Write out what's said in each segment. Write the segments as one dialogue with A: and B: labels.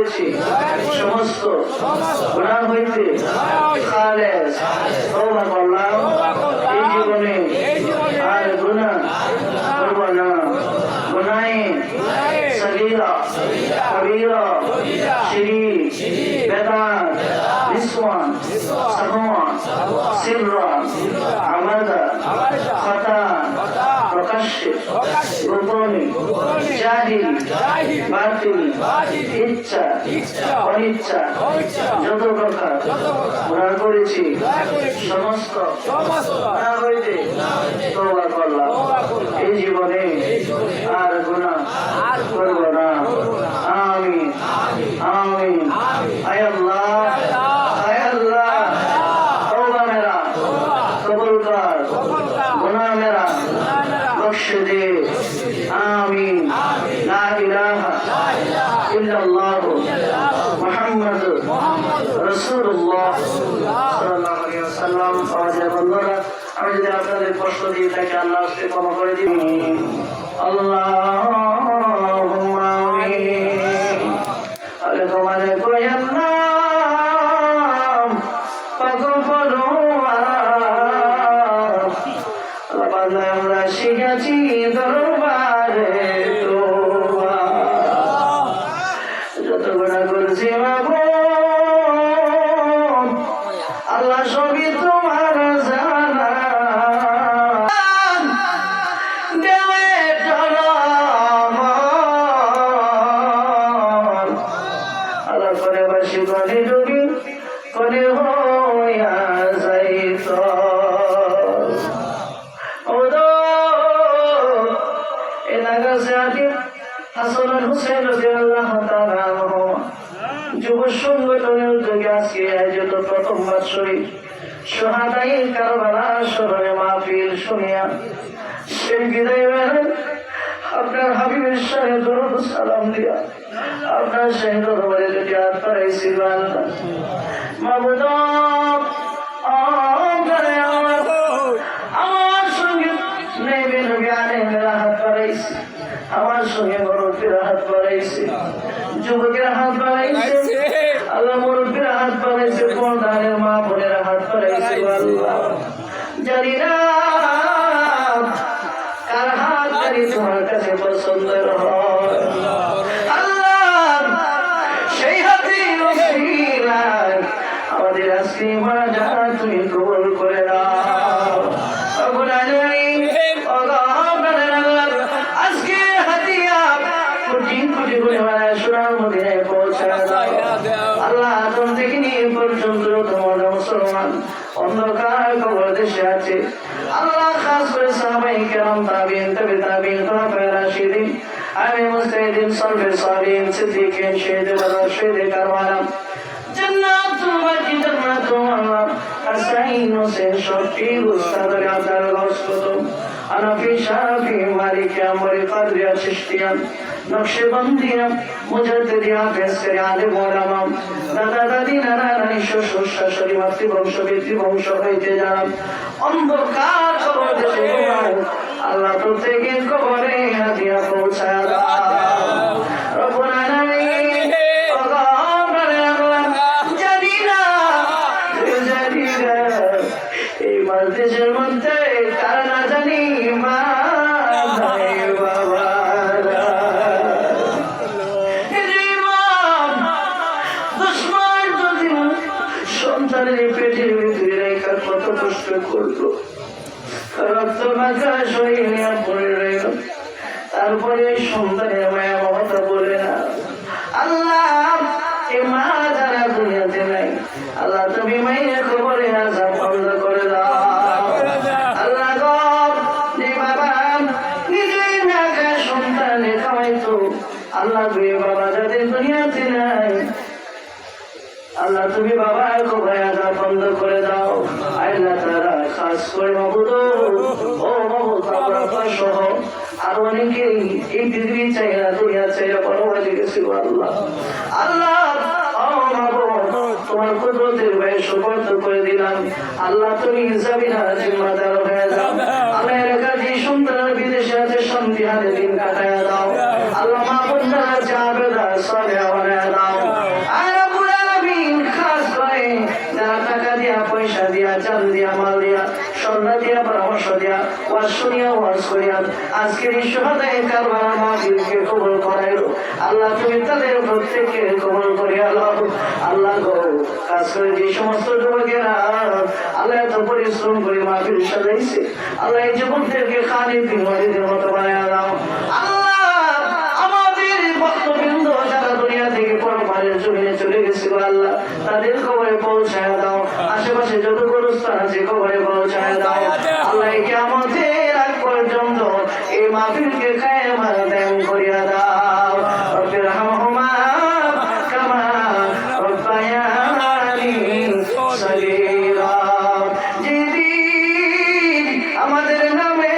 A: করেছি সমস্ত গুনাহ হইতে খালেস তওবা করলাম এই জীবনে আর গুনাহ করব না গুনাহে সগীরা কবীরা শিরিক বেদাত নিসওয়ান সাহওয়ান সিররা আমাদা খাতা প্রকাশ্যে গোপনে জাহিল বাতিল ইচ্ছা অনিচ্ছা যত প্রকার গুনাহ করেছি সমস্ত গুনাহ হইতে তওবা করলাম এই জীবনে আর গুনাহ করব না আমিন আমিন আয় আল্লাহ আয় আল্লাহ তওবা মেরা কবুল কর গুনাহ মেরা বख्श दे आमीन ला इलाहा इल्लल्लाह मुहम्मद रसूलुल्लाह साल्लाल्लाहु अलैहि वसल्लम आवाज़ে বন্ধুরা আমি যদি আপনাদের প্রশ্ন দিয়ে থাকি আল্লাহ আপনি ক্ষমা করে দিন আল্লাহুম্মা আমিন আলে তোমারে কই আল্লাহ পাগল করো আল্লাহ বান্দা আমরা শিখেছি দরবারে তোবা যত গুনাহ করেছি মাবুদ আল্লাহ সবই তোমার জানা দেবে টলমল আল্লাহ করে বাসি করে ডুবি করে হইয়া যাইত হাসান হুসেন রাদিয়াল্লাহু তাআলা আনহু যুব সংগঠনের উদ্যোগে আজকে আয়োজিত প্রথম বাৎসরিক শাহাদায়ে কারবালা স্মরণে মাহফিল শুনিয়া সেই বিদায় বেলা আপনার হাবিবের শাহে দরুদ সালাম দিয়া আপনার শাহে দরবারে যদি হাত বাড়াইছি মাবুদ আমার সঙ্গে নেবে নবী আলাইহির হাত বাড়াইছি আমার সঙ্গে মুরব্বীরা হাত বাড়াইছে যুবকেরা হাত বাড়াইছে আল্লাহ মুরব্বীরা হাত বাড়াইছে পর্দানের মা বোনেরা হাত বাড়াইছে আল্লাহ জানি না কার হাত জানি তোমার কাছে পছন্দ হয় আল্লাহ সেই হাতে আমাদের আজকে মারা তুমি কবুল করে দাও আজকে হাতিয়া কোটি কোটি করে সোনার মদিনায় পৌঁছা আল্লাহ আদম থেকে নিয়ে পর্যন্ত তোমার মুসলমান অন্ধকার কবর দেশে আছে আল্লাহ খাস করে সাহাবায়ে কেরাম তাবিঈন তবে তাবিঈন খোলাফায়ে রাশিদিন আমি মুস্তাহিদিন সালফে সালিহিন সিদ্দিকিন শহীদ বদর শহীদ কারবালা জান্নাতুল বাকি জান্নাতুল আল্লাহ হাসাইন হোসেন শফিক উস্তাদের আদার গসকুতুব আনাফি শাফি মালিক আমরি কাদরিয়া চিশতিয়া নকশবন্দিয়া মুজাদ্দিদিয়া ফেসকারি আলে মোলামা দাদা দাদি নানা নানি শ্বশুর শাশুড়ি মাতৃবংশ পিতৃবংশ হইতে যারা অন্ধকার কবর দেশে আল্লাহ প্রত্যেকের কবরে হাতিয়া পৌঁছায় রব্বুল আলামিন এই দেশের মধ্যে কার না জানি মা সন্তানের পেটের ভিতরে রেখা কত কষ্ট করলো রক্ত মাখা শরীরে পড়ে রইল তারপরে সন্তানের মায়া মমতা বলে না আল্লাহ এ মা যারা দুনিয়াতে নাই আল্লাহ তুমি মায়ের খবরে আজাব বন্ধ করে দাও আল্লাহ গো যে বাবা নিজেই না খায় সন্তানে খাওয়াইতো আল্লাহ তুমি বাবা যাদের দুনিয়াতে নাই আল্লাহ তুমি বাবার খবরে আজাব বন্ধ করে দাও আল্লাহ তাআলা খাস করে মাবুদ ও মাবুদ বাবা সহ আর অনেকেই এই পৃথিবী চাই না দুনিয়া চাই পরবাদী গেছি আল্লাহ আল্লাহ তোমার কুদরতের ভাই সুপর্দ করে দিলাম আল্লাহ তুমি জামিনা জিম্মাদার হয়ে যাও আল্লাহ এলাকার যে সন্তান বিদেশে আছে শান্তি হাতে দিন কাটায় দাও আল্লাহ মা বোনরা যাবেদা সালেহা বানায় দাও নামাজ করিয়া আজকের এই সুহাদায়ে কারবালার মাহফিলকে কবুল করাইল। আল্লাহ তুমি তাদের প্রত্যেককে কবুল করিয়া লও। আল্লাহ গো, কাজ করে যে সমস্ত যুবকেরা আল্লাহ এত পরিশ্রম করে মাহফিল সাজাইছে, আল্লাহ এই যুবকদেরকে খালি পিনওয়ালিদের মতো বানায়া দাও। আল্লাহ আমাদের ভক্তবৃন্দ যারা দুনিয়া থেকে পরপারের জমিনে চলে গেছিল, আল্লাহ তাদের কবরে পৌঁছায় দাও। আশেপাশে যত গোরস্থান আছে কবরে পৌঁছায় দাও। আল্লাহ কিয়ামতের আগ পর্যন্ত এই মাহফিলকে কায়েমাত দায়েম করিয়া দাও। রব্বির হামহুমা কামা রব্বায়ানি সগীরা। যেদিন আমাদের নামে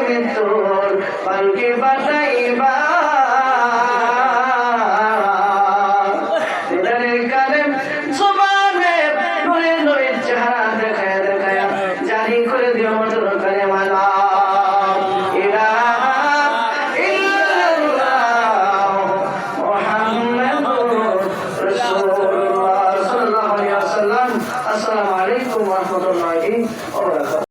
A: মৃত্যুর পালকি বাটাইবা, জারি করে দিও মধুর কালেমা লা ইলাহা ইল্লাল্লাহ মুহাম্মাদুর রাসূলুল্লাহ সাল্লাল্লাহু আলাইহি ওয়াসাল্লাম। আসসালামু আলাইকুম ওয়া রাহমাতুল্লাহি ওয়া বারাকাতুহু।